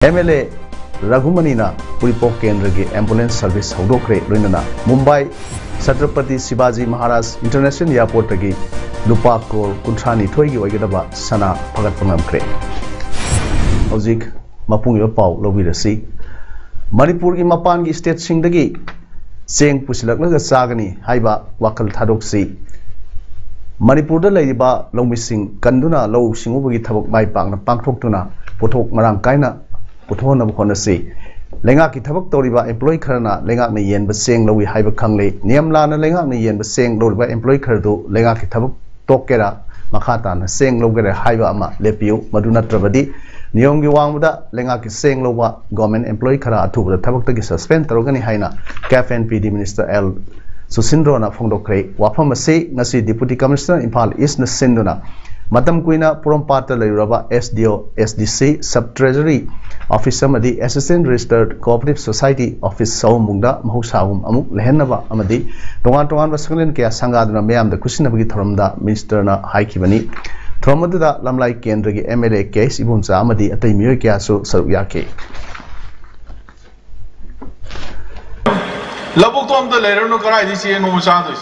MLA Raghumani Puripo Kendra ambulance service Hodokre Rinana Mumbai Chhatrapati Shivaji Maharaj International Airport Tagi Lupa Crore Kunthani Thoigi Oigadaba Sana Pagat Pangamkre Hojik Mapung Pau Lobirasi Manipur gi Mapan gi state singdagi Cheng Pusilaknaga Sagani Haiba Wakal Thadoksi Manipur da leiba Lomising Kanduna Low Singubagi Thabok Bai Pangna Pangthoktuna Pothok Marang Kaina Puthona Honasi Lenga ki Thabok Toriba employee Karana Lenga ni yen Baseng Lowi Haiba Kangle Niamla na Lenga ni yen Baseng Loriba employee Kardu Lenga ki Thabok Tokera Makatan Seng Logere Haiba Ama Lepio Maduna Trabadi Nyongi Wangda Lenga ki Seng Lowa government employee Kara Atu Thabok Tagi suspend Tarogani Haina CAF NPD Minister L Susindro na Fongdokre Wapamasi Nasi Deputy Commissioner Impal East na Sinduna Matam Kuina Purompata Layraba SDO SDC Sub Treasury Officer Madi Assistant Registered Cooperative Society Office Saumunda Mahusawum Amuk Lehenaba Amadi Tongan Basakalin Kia Sangaduna Mayam the Kusinabagi Thromda Minister na Haikibani Thromada Lamlai Kendrigi MLA case Ibunza Amadi at the Murikiasu Saruyake Labutom the letter no Karai this year no Musados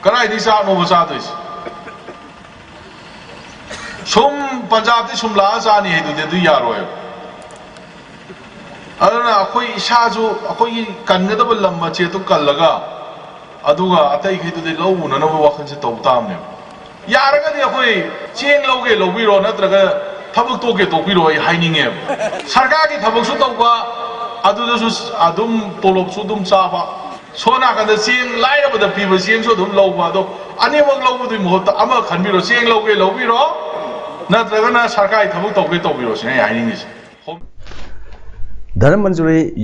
Karai this out no Musados Sum Punjab Sum Lazani do Yaro Adana Akoi Shazu Akoi Kangadable Lamba Chetu Kalaga Aduga Atai to the low and over walking to Tom. Yaraga the Akoi Ching Loge Lobiro Natraga Tabuk Toke Tokiro hiding him. Sargaki Tabusutoka Adusus Adum Tolop Sudum Saba Sona and the seeing light of the people seeing Sudum Lobado Animal Lobo the Mota Ama Kanbiro seeing Loge Lobiro Natragana Sarkai Tabu Toke Tokiro hiding his Dharamanjuri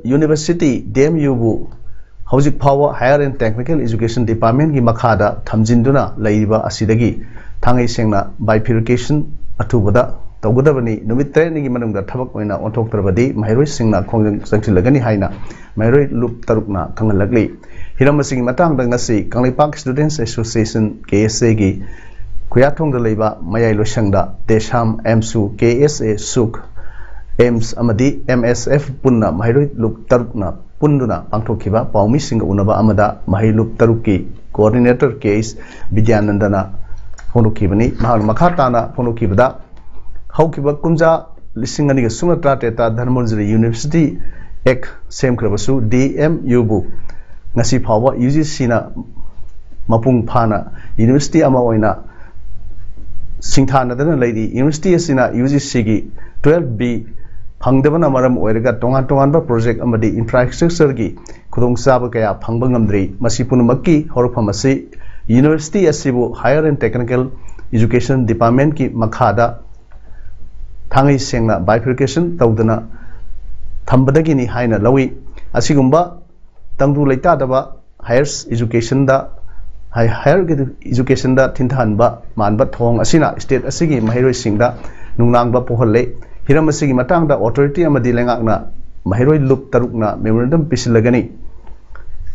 University DMU Hojik Power Higher and Technical Education Department gi Makhada Thamjinduna Laiba Asidagi Thangai Sengna bifurcation Atubada Togodabani Numit Training Manunga Tabak Oina Ontok Trabadi Mairoi Singna Kong Lagani Haina Mairoi Loop Tarukna Kangalagli Hiramasing Matang Dangasi Kanglipak Students Association KSA gi Kuyatong the Laiba Mayai Shangda Desham MSU KSA Suk Ames Amadi MSF Punna Mahiroi Loop Tarukna Punduna Pangtokiba Paumi Singa Unaba Amada Mahilup Taruki Coordinator Case Vidyanandana Ponukibani Mahal Makatana Ponukibada Haukiba Kunja Lissingani Sumatra Teta Dharmanjuri University Ek Sem Krabasu DMU Nasi Pawa UGC na Mapung Pana University Amaoina Singthana Dana Lady University Asina UGC gi 12B Pangdabana Maram Oerga Tongan project Amadi infrastructure gi Kudong Saba Kaya Pangbangamdri Masipunumaki Horpamasi University Asibu Higher and Technical Education Department ki Makhada Thangai Sengna bifurcation Taudana Thambadagini Haina Lawi Asigumba Tangdu Laita Daba Higher Education da Higher Education da Tinthanba Manba Thong Asina State Asigi Mahiroi Singda Nungnangba Pohole Hiramasigi Matangda Authority Amadi Lengakna Mahiroi Loop Tarukna Memorandum Pisilagani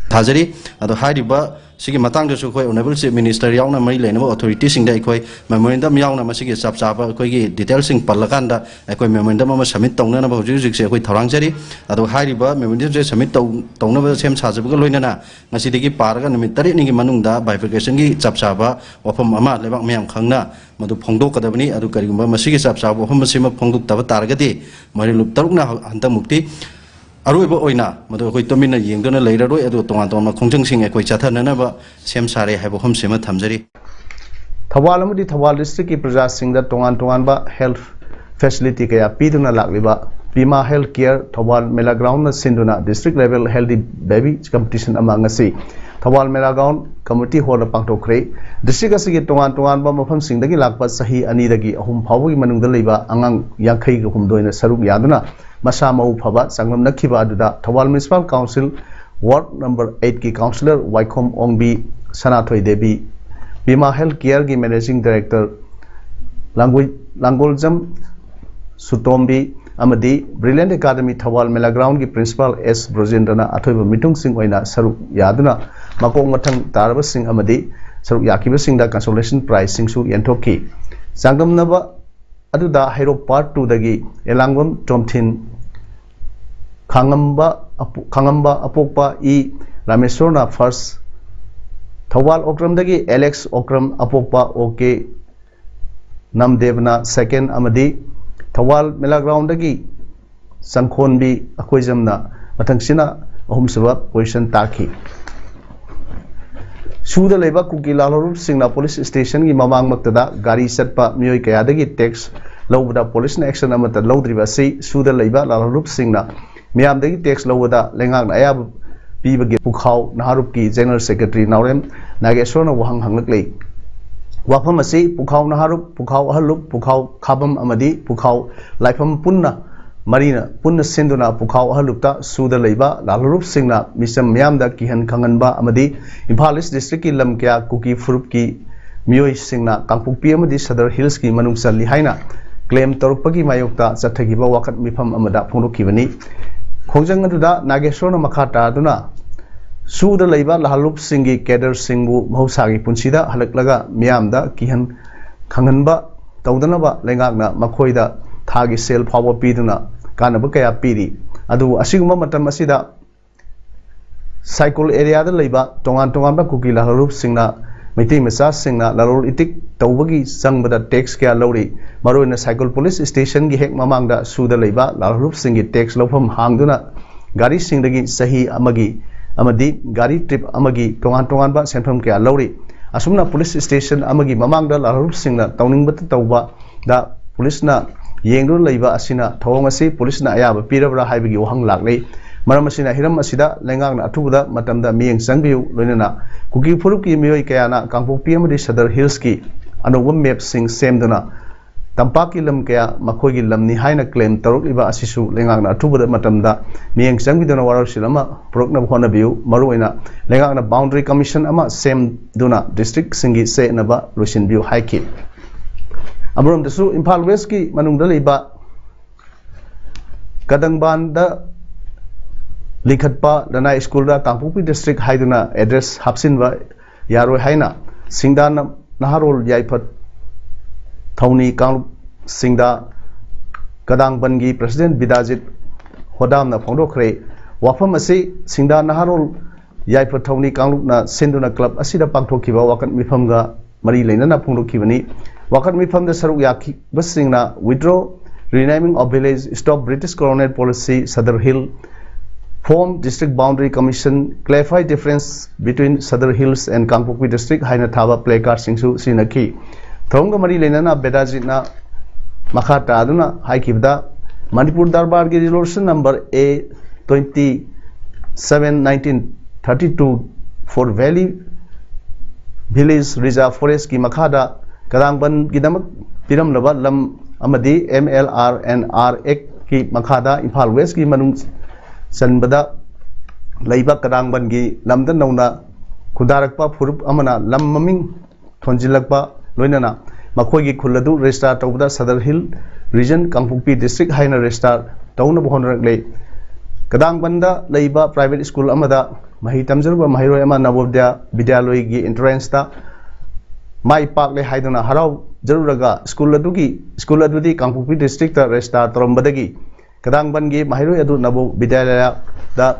Thazari ado haidiba sigi matang su khoi honorable chief minister yauna mari lenaba authority sing dai khoi memorandum yauna masigi chap chapa khoi gi detail sing parlakanda khoi memorandum ama submit tongna na hojik hojik se khoi thorang jari ado haidiba memorandum se submit tongna ba sem sajabu ga loinana ngasi digi paraga numit tari ni gi manungda bifurcation gi chap chapa wafam ama lebak myam khangna madu phongdok kadabani ado karigumba masigi chap chapa wafam sima phongdok taba taragati mari lup tarukna hanta mukti Aruiba Oina, Mother Tomina Yingdona later, Edo Tongatoma, Konjungsing, a Quachatanaba, Sem Sare, have a home sima Tamzari. Tawalamudi Tawal district presenting the Tonganba Health Facility Kaya Piduna Lagliba, Pima Health Care, Tawal Melaground, Sinduna, district level healthy baby competition among us. Tawal Melaground, Committee Hall of Pangto Cray, District Asigi Tonganba Mofam Singdagi Lakba Sahi Anidagi, whom Pawi Manunga Liba, Angang Yakai, whom doing a Saruk Yaduna. Masama Upava, Sangam Nakiba Aduda, Tawal Municipal Council, Ward number 8 ki Councillor Waikom Ongbi Sanatoy Debi, Bima Health Care ki Managing Director Langoljam Sutombi Amadi, Brilliant Academy Tawal Melaground ki Principal S. Brojendana Atoiba Mitung Singh Oina Saruk Yaduna, Makong Matang Taraba Singh Amadi, Saruk Yakiba Singh da Consolation Prize Singh Su Yentoki. Sangam Nava aduda Hairok Part 2 dagi Elangwam Tomthin Khangamba Apokpa E Rameswarna first Thawal Okram dagi Alex Okram Apokpa OK Namdevna second amadi Thawal Mela Ground dagi Sangkhonbi Akoijamna Mathangsina ahumsuba position taki Suda leba kuki lalarup singna police station gi mamang maktada gari satpa mioi kaya dagi tax lawda police na action amata lawdriba si suda leba lalarup singna miyam dagi tax lawda lengak na ayab pibagi pukhaw naharup ki general secretary Naurem Nageswarna wahang hanglak wafam asi pukhaw naharup pukhaw ahalup pukhaw khabam amadi pukhaw laifam punna Marina punna senduna pukhaw ahalupta suda leba lalarup singna misam miyamda kihan khanganba amadi Imphal East district ki lam kya kuki furup ki mioi singna kangpukpi amadi Sadar Hills ki manungsa lihaina claim torupagi mayokta chathagiba wakat mifam amada phonokibani khongjang aduda Nageswarna makhata aduna suda leba lalarup singi cadre singbu mahusagi punsida halaklaga miyamda kihan khanganba tawdanaba lengakna makhoida thagi sel phawa piduna kanaba kaya piri adu asiguma matam asida cycle area da leiba tongan ba kuki lalarup singna maitai macha singna lalor itik tawbagi sangbada tax kya lori maroina cycle police station gi hek mamangda suda leiba lalarup singi tax lofam hangduna gari singdagi sahi amadi gari trip amagi tongan ba senfam kya lori asumna police station amagi mamangda lalarup singna tawningba tawba da police na yengdu leiba asina thawang asi police na ayaba pirabra haibagi wahang laklei maram asina hiram asida lengakna athubuda matamda miyeng sangbiu loinana kuki furup ki mioi kayana kangpokpi amadi Sadar Hills ki anoba map sing semduna tampak ki lam kaya makhoi gi lamni haina claim taruk iba asisu lengakna athubuda matamda miyeng sangbiduna wararsilama prokna bhona biu maruina lengakna boundary commission ama semduna district singi se naba losin biu haiki Amrom dasu Imphal West ki manungda leiba Kadangban da likhatpa Lanai school da Kangpokpi district haiduna address hapsinba yaroi haina singda naharol yaiphat thawni kanglup singda Kadangban gi president Bidajit Hodam na phongdokhre wafam asi singda naharol yaiphat thawni kanglup na sinduna club asida pangthokhiba wakat mifamga mari leinana phongdokhibani wakat mifam da saruk yaki basingna withdraw renaming of village stop British colonial policy Sadar Hill form district boundary commission clarify difference between Sadar Hills and Kangpokpi district haina thaba placard singsu sinaki thongga mari leinana bedajitna makhata aduna haikibda Manipur Darbar gi resolution number A27/1932 for Valley Village Reserve Forest ki makhada Kadangban gidamak piram laba lam amadi MLR and RX ki makhada Imphal West ki manung sanbada leiba Kadangban gi lamda nauna kudarakpa furup amana lam maming thonjilakpa loinana makhoi gi khuladu register tawda Sadar Hill region Kangpokpi district haina register tawna bhonraklei Kadangban da leiba private school amada mahi tamjarba mahiroi ama Navodaya Vidyaloy gi entrance ta mai pak le haiduna harau jaruraga school adudi Kangpokpi district ta register torombadagi Kadangban gi mahiroi adu Nabo Vidyalaya da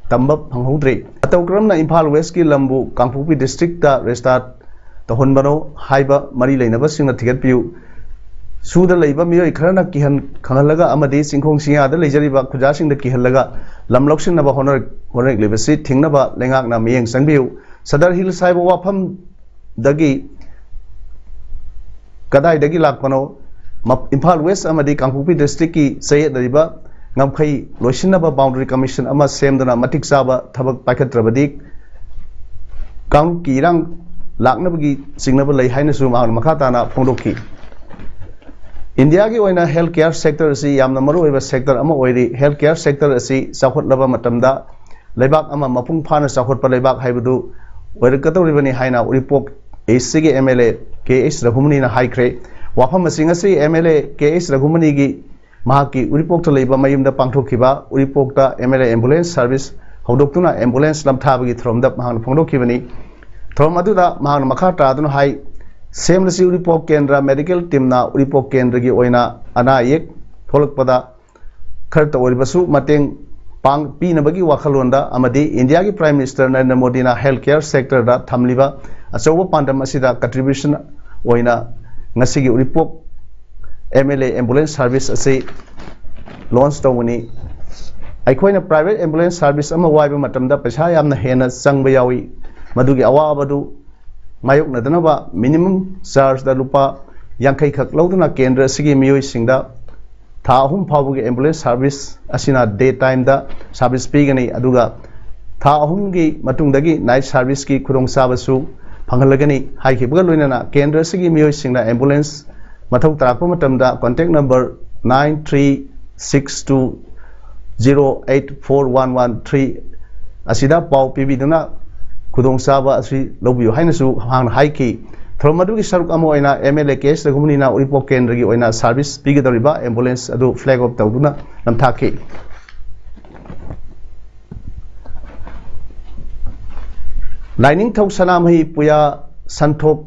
tambab hanghodre atawkramna Imphal West ki lambu Kangpokpi district ta register tahonbano haiba mari leinaba singna thigat piu suda leiba mioi kharana kihan khangalaga amadi singkhong singa da leijariba khuja singda kihalaga lamloksing naba honor lebasi thingnaba lengakna miyeng sangbiu Sadar Hill saiba wafam dagi kadai dagi lakpano Imphal West amadi Kangpokpi district ki sayet dariba ngamkhai loisinaba boundary commission ama semdana matik saba thabak paikhatrabadi kang kirang laknabagi singnaba lei haina su makhatana phongdokhi India ki oina healthcare sector asi yamna maru oiba sector ama oiri healthcare sector asi sakhot laba matamda leibak ama mapung phana sakhot pa leibak haibadu oirkatoribani haina report AC ki MLA KS Raghumani na haikre wafam asing asi MLA KS Raghumani gi mahaki report to leiba mayumda pangthokhiba report ta MLA ambulance service hodoktuna ambulance lamthabagi thromda mahang phongdokhibani throm aduda mahang makhata aduna hai सेमलसी Uripok केंद्र medical टीमना Uripok केंद्र की ओइना अना एक थोलकपदा खरत ओरिबसु mateं पांग पीनबगी वाखलोंदा अमदी इंडिया की प्राइम मिनिस्टर नरेंद्र मोदी ना हेल्थ केयर सेक्टर दा थमलिबा अचौबा पांडम असिदा कंट्रीब्यूशन ओइना ngasi gi Uripok MLA ambulance service असे लॉन्च तौनी अखोइना प्राइवेट एम्बुलेंस सर्विस अमा वाइबा मतमदा पैसा यामना हेना संग यावी मदुगी अवाबदु मायोक नदनबा मिनिमम चार्ज दा लुपा यांखै खक लौदना केंद्र सिगी मियोइ सिंगदा था अहुम फावगी एम्बुलेंस सर्विस असिना डे टाइम दा सर्विस पीगनी अदुगा था अहुम गी मतुंगदगी नाइट सर्विस की खुदोंग साबसु फंगलगनी हाइखिबगा लोइनाना केंद्र सिगी मियोइ सिंगदा एम्बुलेंस मथौ तराकपा मतमदा कांटेक्ट नंबर 9362084113 असिदा पाव पीबीदुना खुदोंग साबा असि लौबियो हाइनसु हांग हाइखि थ्रोमदुगी सरुक अमो ओइना MLA केस रघुमनीना उरिपोक केंद्र की ओइना सर्विस पीगदरिबा एम्बुलेंस अदु फ्लैग ऑफ तौदुना नमथाखि लाइनिंग थौ सनामहि पुया संथोक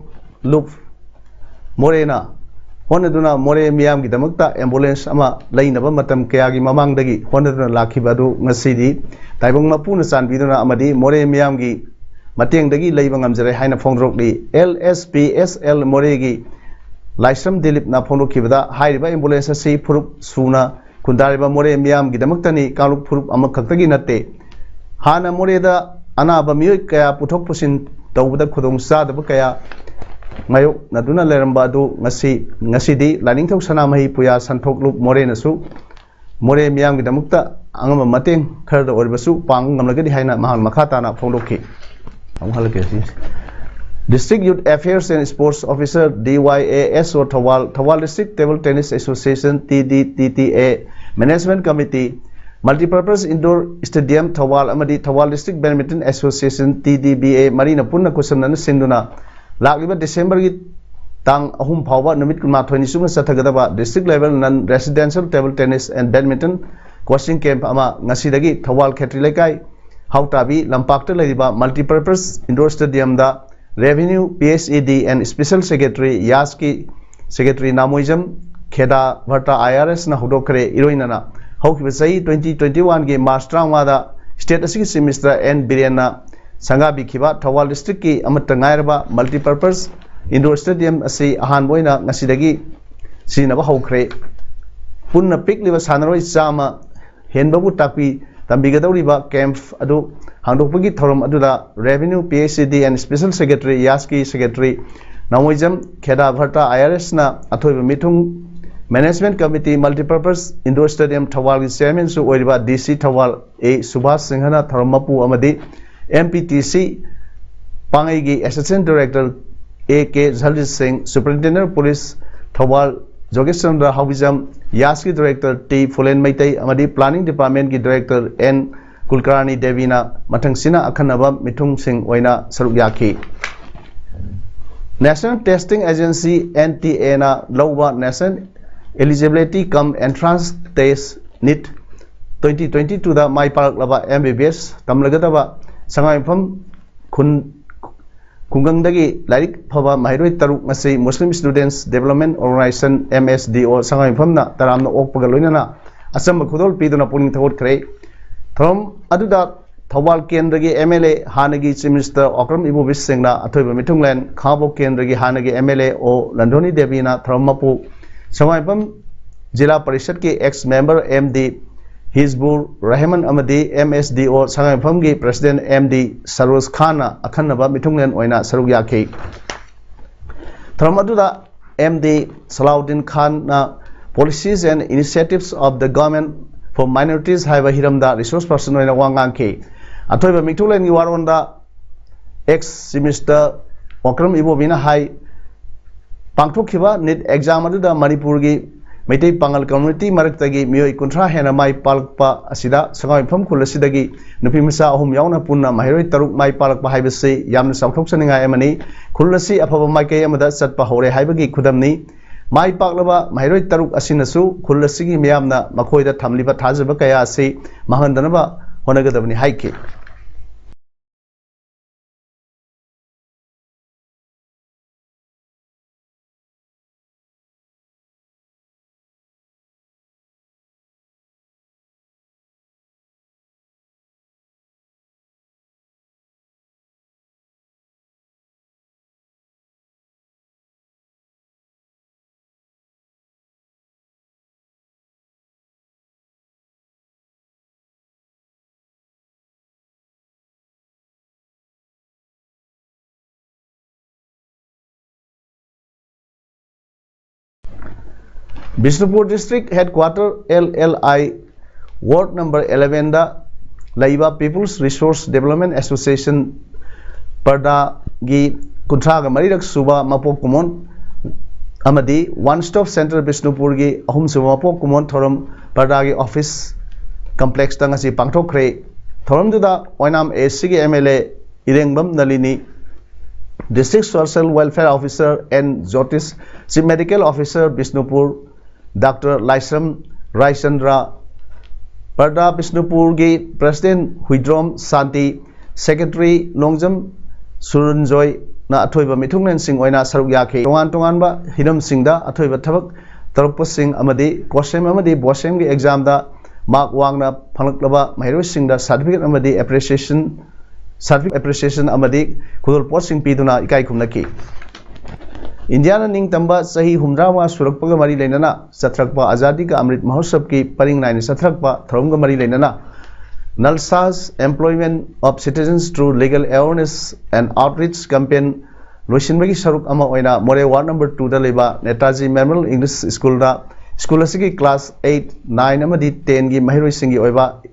लुप मोरेना होनदुना मोरे मियाम की दमकता एम्बुलेंस अमा लैनबा मतम कयागी ममांगदगी होनदुना लाखिबदु ngasiदी ताइबंग मपुना चानबिदुना अमदी मोरे मियाम की mateंगदगी लैबा ngamjare haina phongdrokli LSPSL मोरेगी Laisam Dilip ना फोंदोखिबदा हाइरिबा एम्बुलेंस असि फुरुप सुना खुंदारिबा मोरे मियाम की दमकतनी कालुक फुरुप अमा खक्तगी नते हाना मोरेदा अनाबा मियोय कया पुथोक पुसिन तौबदा खुदोंग चादबा कया मायोक नदुना लेरंबा दु ngasiदी लाइनिंग थौ सनामहि पुया संथोकलुप मोरेनसु मोरे मियाम की दमकता अंगम mateंग खरद ओरबसु पांग ngamlagadi haina mahal makhatana फोंदोखि District Youth Affairs and Sports Officer DYASO Thawal District Table Tennis Association TDTTA Management Committee Multipurpose Indoor Stadium Thawal Amadi Thawal District Badminton Association TDBA Marina Punna Kusamna Sinduna Lagliba December gi tang ahum phawba numit kunma thoini suma sathagadaba district level non residential table tennis and badminton coaching camp ama ngasidagi Thawal Khetri Lekai Hautabi Lampakta Ladiba Multipurpose Indoor Stadium da Revenue PSED and Special Secretary Yaski Secretary Namoijam Kheda Bharta IRS na hudokre iroinana Hauki Sai 2021 ge March Trangwada State Asiki Semester N Birena Sangabi Kiba Thawal District ki Amata Ngairba Multipurpose Indoor Stadium asi ahan boina ngasidagi sinaba haukre punna pikliba sanaroi chama henbabu takpi tambigadawriba camp adu hangdokpagi thorom aduda Revenue PACD and Special Secretary Yaski Secretary Namoijam Kheda Bharta IRS na athoiba mithung Management Committee Multipurpose Indoor Stadium Thawal ki Chairman su oiriba DC Thawal A Subhas Singhana thorom mapu amadi MPTC Pangai gi Assistant Director AK Jhalji Singh Superintendent Police Thawal Jogeschandra Hawijam Yaski Director T Fulen Maitai amadi Planning Department ki Director N Kulkarani Devina Mathangsina Akhanaba Mithung Singh oina saruk yakhi National Testing Agency NTA na Lawa National Eligibility Cum Entrance Test NEET 2022 da mai parak laba MBBS tamlagadaba sangaifam Kungangdagi Larik Phaba Mahiroi Taruk Ngasi Muslim Students Development Organization MSDO Sangaifamna Taramna Okpagaloinana Asamba Khudol Piduna Puning Thawat Kre Thom Aduda Thawal Kendragi MLA Hanagi Chief Minister Okram Ibu Bisingna Athoiba Mithunglen Khabo Kendragi Hanagi MLA O Landoni Devina Thromapu Sangaifam Jila Parishad ki ex-member MD Hizbur Rahman Amadi MSDO Sangaifam ki President MD Saroz Khana Akhanaba Mithunglen oina saruk yakhi Thromaduda MD Salahuddin Khan na Policies and Initiatives of the Government for Minorities Haiba Hiramda Resource Person oina wangangki Athoiba Mithunglen ki waronda ex-minister Okram Ibobina Hai Pangthokhiba NEET exam aduda Manipur gi Maitai Pangal community Maraktagi Miyoi Kuntra Hena Mai Palakpa Asida Sangaifam Kulasidagi Nupimisa Ahum Yauna Punna Mahiroi Taruk Mai Palakpa Haibasi Yam Southok Saninga Emani Kulasi Apava Maike Amada Satpa Hore Haibagi Kudamni Mai Paklava Mahiroi Taruk Asinasu Kulasigi Miamna Makoida Tamliba Tazabakaya Si Mahandanaba Honagadavani Haiki Bishnupur District Headquarter LLI Ward number 11 da Laiba People's Resource Development Association Parda gi Kuntraga Marirak Suba Mapok Kumon Amadi One Stop Center Bishnupur gi Ahum Suba Mapok Kumon Thorum Parda gi Office Complex Tangasi Pangtokre Thorum Duda Oinam ACG MLA Irengbam Nalini District Social Welfare Officer and Jyotish Chief Medical Officer Bishnupur Dr. Laisram Raichandra Parda Bishnupur gi President Huidrom Santi Secretary Longjam Surunjoy na athoiba mithungnen sing oina saruk yakhe tongan ba hinam singda athoiba thabak tarukpa sing amadi kosem amadi bosem gi exam da mark wangna phanglaklaba mahiroi singda certificate amadi appreciation amadi khudol pot sing piduna ikai khumnaki Indiana ning tamba sahi humrawa surakpaga mari leinana satrakpa azadi ka amrit mahotsav ki paring naini satrakpa tharumga mari leinana Nalsa's employment of citizens through legal awareness and outreach campaign Loishinbagi Saruk Ama Oina More Ward number 2 da leba Netaji Memorial English School da School asigi class 8 9 amadi 10 gi mahiroi singi oiba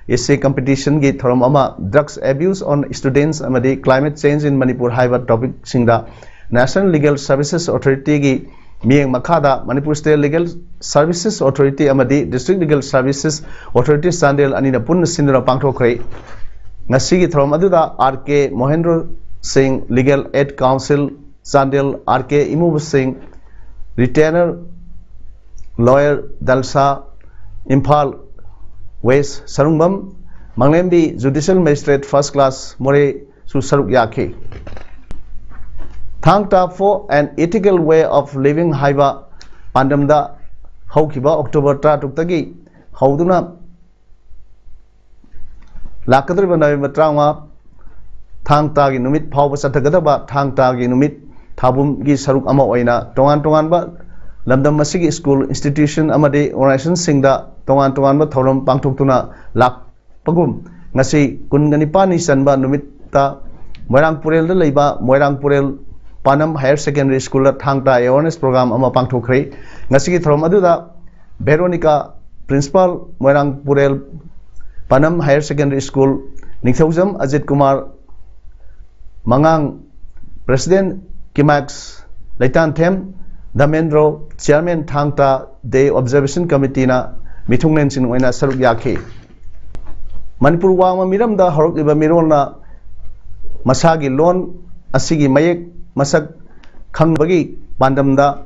essay competition gi thorum ama drugs abuse on students amadi climate change in Manipur haiba topic singda National Legal Services Authority gi Mieng Makhada Manipur State Legal Services Authority amadi District Legal Services Authority Sandel anina punna sindra pangthokre ngasi gi thorum aduda RK Mohendra Singh Legal Aid Council Sandel RK Imu Singh Retainer Lawyer Dalsa Imphal West Sarungbam Manglembi Judicial Magistrate First Class More Su Saruk Yakhe Thangta for an ethical way of living haiba pandamda haukiba October 3 tagi hauduna lakadriba November 3 thangta gi numit phawba sathagadaba thangta gi numit thabum gi saruk ama oina tongan ba lamdam masigi school institution amade organization singda tongan ba thorom pangthoktuna lakpagum ngasi kunganipani sanba numitta Moirangpurel da leiba Moirangpurel Panam Higher Secondary School Thangta Awareness Program ama pangthokre ngasigi thorom aduda Veronica Principal Moirangpurel Panam Higher Secondary School Ningthaujam Ajit Kumar Mangang President Kimax Laitan Them Damendro Chairman Thangta Day Observation Committee na mithungnen sin oina saruk yakhe Manipur wangma miram da horok iba mirol na masagi lon asigi mayek masak khangbagi pandamda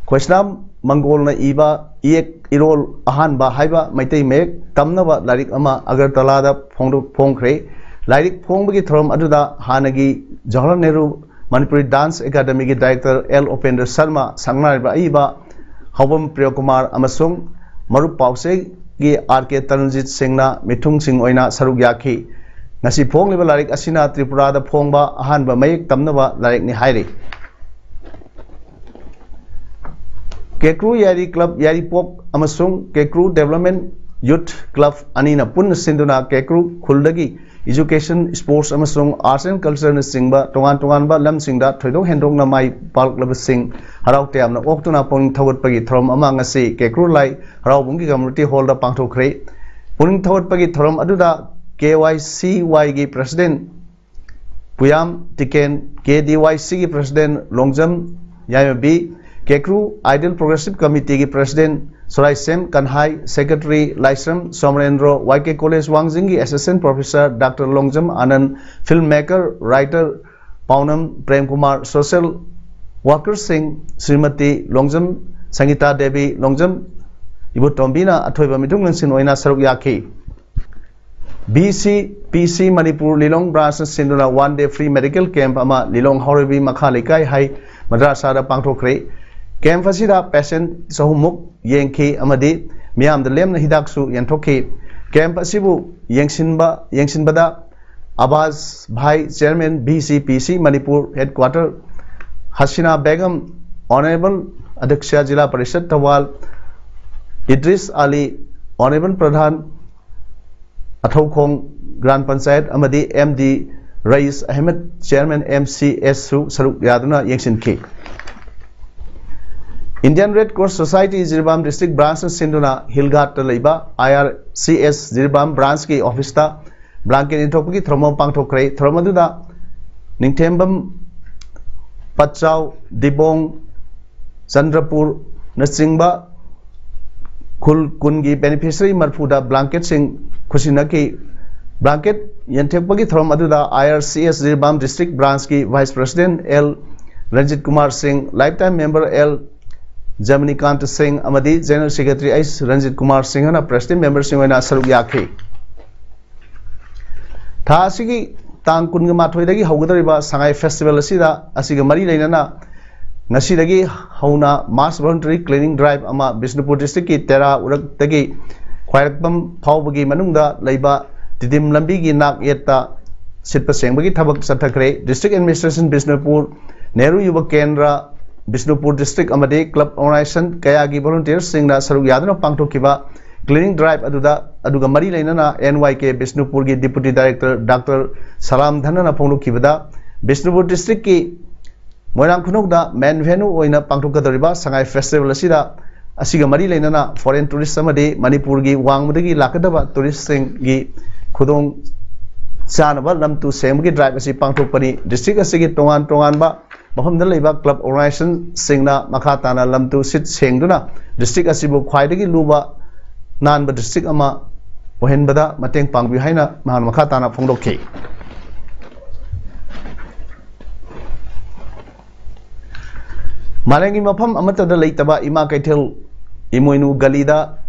Khoislam Mangol na iba iek irol ahan ba haiba maitei mek tamnaba larik ama Agartala da phongkhre larik phongbagi thorom aduda hanagi Jawaharlal Nehru Manipuri Dance Academy gi Director L Upendra Sharma sangnariba iba Hobam Priyakumar amasung Marup Pause gi RK Tanjit Singna mithung sing oina saruk yakhi ngasi phongliba larik asina Tripura da phongba ahanba mayek tamnaba larik ni hairi Kekru Yari Club Yari Pok amasung Kekru Development Youth Club anina punna sinduna Kekru Khuldagi Education Sports amasung Arts and Culture na singba tongan ba lam singda thoidok hendok na mai park lab sing harau te amna oktuna pong thawat pagi thorom ama ngasi Kekru lai harau bungi community hall da pangthokre puning thawat pagi thorom aduda KYCY gi President Puyam Tiken KDYC gi President Longjam Yaymabi Kekru Ideal Progressive Committee gi President Sorai Sem Kanhai Secretary Laisram Somrendro YK College Wangzingi Assistant Professor Dr. Longjam Anand Filmmaker Writer Paunam Prem Kumar Social Worker Singh Srimati Longjam Sangita Devi Longjam Ibu Tombina Athoiba Midunglan Sin Oina Saruk Yakhi BCPC Manipur Lilong Branch Sinduna 1-day free medical camp ama Lilong Horibi Makhalikai Hai Madrasa da Pangthokre Camp asida patient sahumuk yengki amadi miyam da lemna hidaksu yanthokhi camp asibu yengsinbada Abbas Bhai Chairman BCPC Manipur Headquarter Hasina Begum Honorable Adhyaksha Jila Parishad Tawal Idris Ali Honorable Pradhan Athokhong Grand Panchayat amadi MD Rais Ahmed Chairman MCS Saruk Yaduna Yengsin K Indian Red Cross Society Jirbam District Branch Sinduna Hilghat Laiba IRCS Jirbam Branch ki office ta blanket intopki thromo pangthokre thromaduda Ningthembam Pachau Dibong Chandrapur Nachingba Khul Kungi beneficiary marfuda blanket sing khusinaki blanket yanthekpagi thromaduda IRCS Jirbam District Branch ki Vice President L Ranjit Kumar Singh lifetime member L Jamanikant Singh amadi General Secretary S Ranjit Kumar Singh na President member Singh na saruk yakhi tha asigi tang kun ma thoi dagi haugadariba sangai festival asida asiga mari leinana ngasi dagi hauna mass voluntary cleaning drive ama Bishnupur district ki tera urak dagi khwairakpam phawbagi manungda leiba tidim lambi gi nak yetta sitpa sengbagi thabak sathakre district administration Bishnupur Nehru Yuva Kendra Bishnupur district amadi club organization kayagi volunteers singna saruk yaduna pangthokiba cleaning drive aduga mari leinana NYK Bishnupur gi deputy director Dr Salam Dhanana phonglukibada Bishnupur district ki Moirang khunokda main venue oina pangthokadariba sangai festival asida asiga mari leinana foreign tourists amadi Manipur gi wangmudagi lakadaba tourists sing gi khudong chanaba lamtu sembagi drive asi pangthokpani district asigi tongan ba Maham Dalaiba Club Organization Singna Makatana Lamtu Sit Sengduna District Asibu Kwaidagi Luba Nanba District Ama Wahenbada Mateng Pangbi Haina Mahan Makatana Phongdoki Malengi Mapam Amata Laitaba Ima Kaitel Imoinu Galida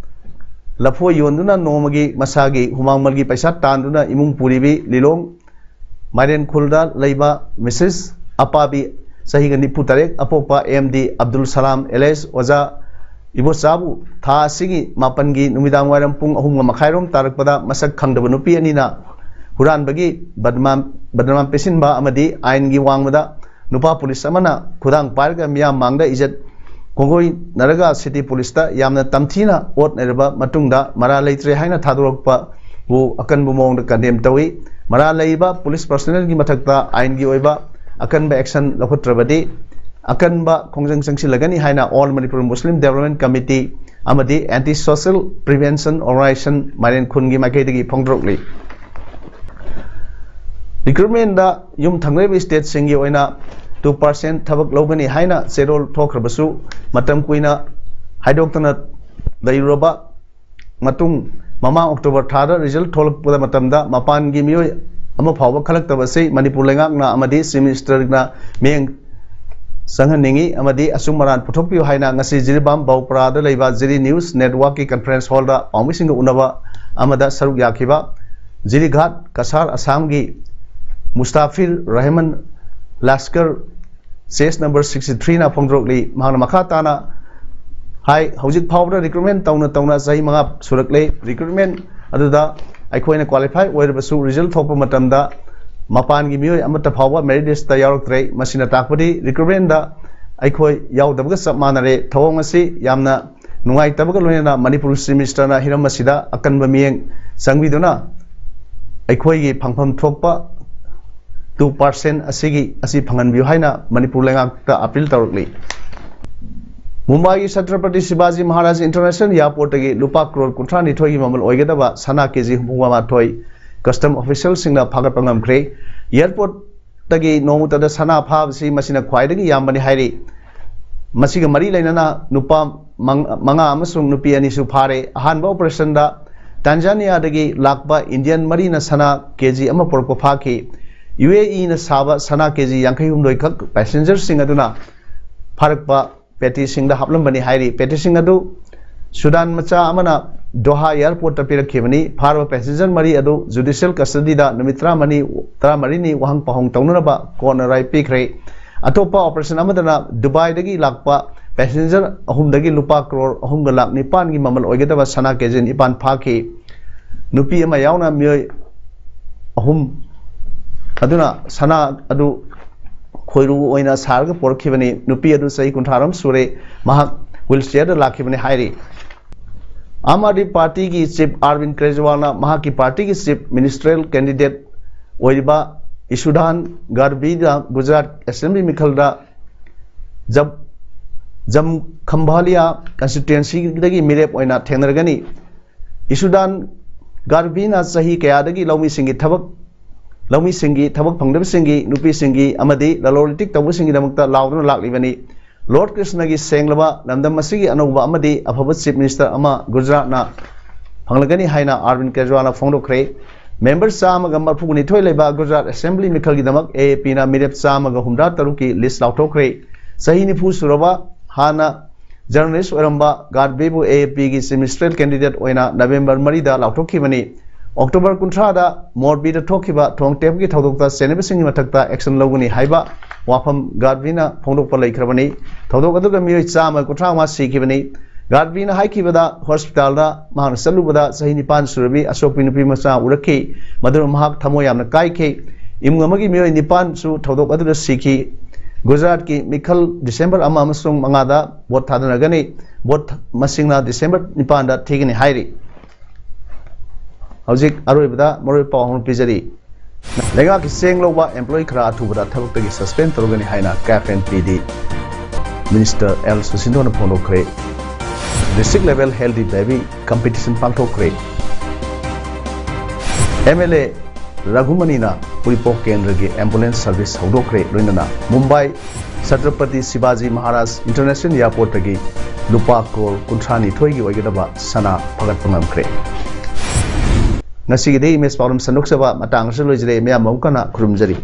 Lapo Yonduna Nomagi Masagi Humamalgi Paisat Tanduna Imung Puribi Lilong Marian Kulda Laiba Mrs. Apabi Sahiga Nipu Tarek Apopa MD Abdul Salam LS Oza Ibo Sabu Tha Sigi Mapangi Numidang Waram Pung Ahunga Makhairom Tarakpada Masak Khangdaba Nupi Anina Huran Bagi Badman Pesinba Amadi Aingi Wangmada Nupa Police Amana Kudang Parga Mia Mangda Ijat Kongoi Naraga City Police Ta Yamna Tamthina Ot Nerba Matungda Mara Leitre Haina Thadurokpa Bu Akan Bumong the Kandem Tawi Mara Leiba Police Personnel Gi Mathakta Aingi Oiba akan ba action lakutrabadi akan ba kongjang sangsi lagani haina All Manipur Muslim Development Committee amadi Anti Social Prevention Organization Marian Khungi Makaidagi Phongdrokli recruitment da yum thangreba state singi oina 2% thabak logani haina serol thokrabasu matam kuina haidoktana dairoba matung mama October thada result tholakpada matamda mapan gi mioi ama phawba khalaktabasi Manipur lengakna amadi semester na meng sanghaningi amadi asumaran puthokpiu haina ngasi Jirbam Baupra da leiba Jiri News Network ki conference hall da pangmisinga unaba amada saruk yakhiba Jiri Ghat Kasar Assam gi Mustafir Rahman Laskar CS number 63 na phongdrokli mahna makhatana hai hojik phawda recruitment tauna sahi manga surakle recruitment aduda aikoina qualify oirabasu result thokpa matamda mapan gi mioi amata phawba merit list ta yaraktre masina takpadi recruitment da aikoi yaudabga sapmanare thawong asi yamna nungai tabaga loina Manipur semester na hiram masida akanba mieng sangbiduna aikoi gi phangpham thokpa 2% asi phangan biu haina Manipur lengak ta appeal tawrkli Mumbai Chhatrapati Shivaji Maharaj International Airport gi lupa crore kunthra ni thoi gi mamal oigadaba sana keji humwa thoi custom official singna phagat pangam kre airport tagi nomuta da sana phabsi masina khwaidagi yambani hairi masiga mari lainana nupa manga amasung nupi ani su phare ahanba operation da Tanzania dagi lakba Indian marina sana keji ama porko phaki UAE na saba sana keji yankai humdoi khak passenger sing aduna pharakpa Petty Singh da haplambani hairi Petty Singh adu Sudan macha amana Doha airport ta pirakibani pharwa passenger mari adu judicial custody da numitra mani ni wahang pahong taunaba kona rai pikre atopa operation amadana Dubai dagi lakpa passenger ahum dagi lupa crore ahum ga lak nipan gi mamal oigedaba sana kejen ipan phaki nupi ama yauna mioi ahum aduna sana adu khoiru oina sarga porkhibani nupi adu sai kuntharam sure mahak wheelchair da lakhibani hairi Aam Aadmi Party ki chief Arvind Kejriwal na mahaki party ki chief ministerial candidate oiba Isudhan Garbi da Gujarat Assembly mikhalda jab जम Khambhalia constituency दगी मिरेप ओइना थेंगरगनी Isudan गारबीना सही कयादगी लौमी सिंगी थबक फंगदब सिंगी नुपी सिंगी अमदी ललोलिटिक तबु सिंगी दमकता लाउदुना लाक्लिबनी Lord Krishna की सेंगलबा लमदम मसिगी अनौबा अमदी अफब chief minister अमा गुजरात ना फंगलगनी हाइना Arvind Kejriwal फोंदोखरे member चामगा मरफुगनिथोय लेबा Gujarat assembly मिखलगी दमक AAP ना मिरेप चामगा हुमदा तरुकी list लाउथोखरे सही निफु सुरबा हाना journalist Oramba गारबेबु AAP की chief minister candidate ओइना November 3 दा लाउथोखिबनी अक्टोबर 19 दा मोरबीदा थोखिबा थोंगटेप की थौदोक्ता सेनेबसिंग मथक्ता एक्शन लौगनी हाइबा वाफम गारबीना फोंदोकपा लैखरबनी थौदोक अदुगा मियोय चामा 19 सिखिबनी गारबीना हाइखिबदा हॉस्पिटल दा महान सलुबदा सही निपान सुरबी अशोकपी नुपी मचा उरखि मदुर महाक थमो यामना काइखे इमुंग अमगी मियोय निपान सु थौदोक अदुदा सिखि गुजरात की मिखल डिसेंबर अमा अमसुंग मंगादा वोट थादनगनी वोट मसिंगना डिसेंबर 9 दा थिगनी हाइरि हौजिक अरोइबदा मरोइ पावहन पिजरी लेगा की सेंग लोबा एम्प्लॉय खरा अथुबदा थबक्तगी सस्पेंड तरुगनी हाइना कैफेन पीडी मिनिस्टर एल सुसिंदोन फोंदोखरे district level healthy baby competition पांथोखरे एमएलए रघुमनीना उरिपोक केंद्र की एम्बुलेंस सर्विस हौदोखरे लोइनना मुंबई छत्रपति शिवाजी महाराज इंटरनेशनल एयरपोर्ट की लुपा करोड़ 52 की ओइगदबा सना फगतपंगमखरे ngasi gide image problem sanok saba matang se loijre me amau kana khurumjari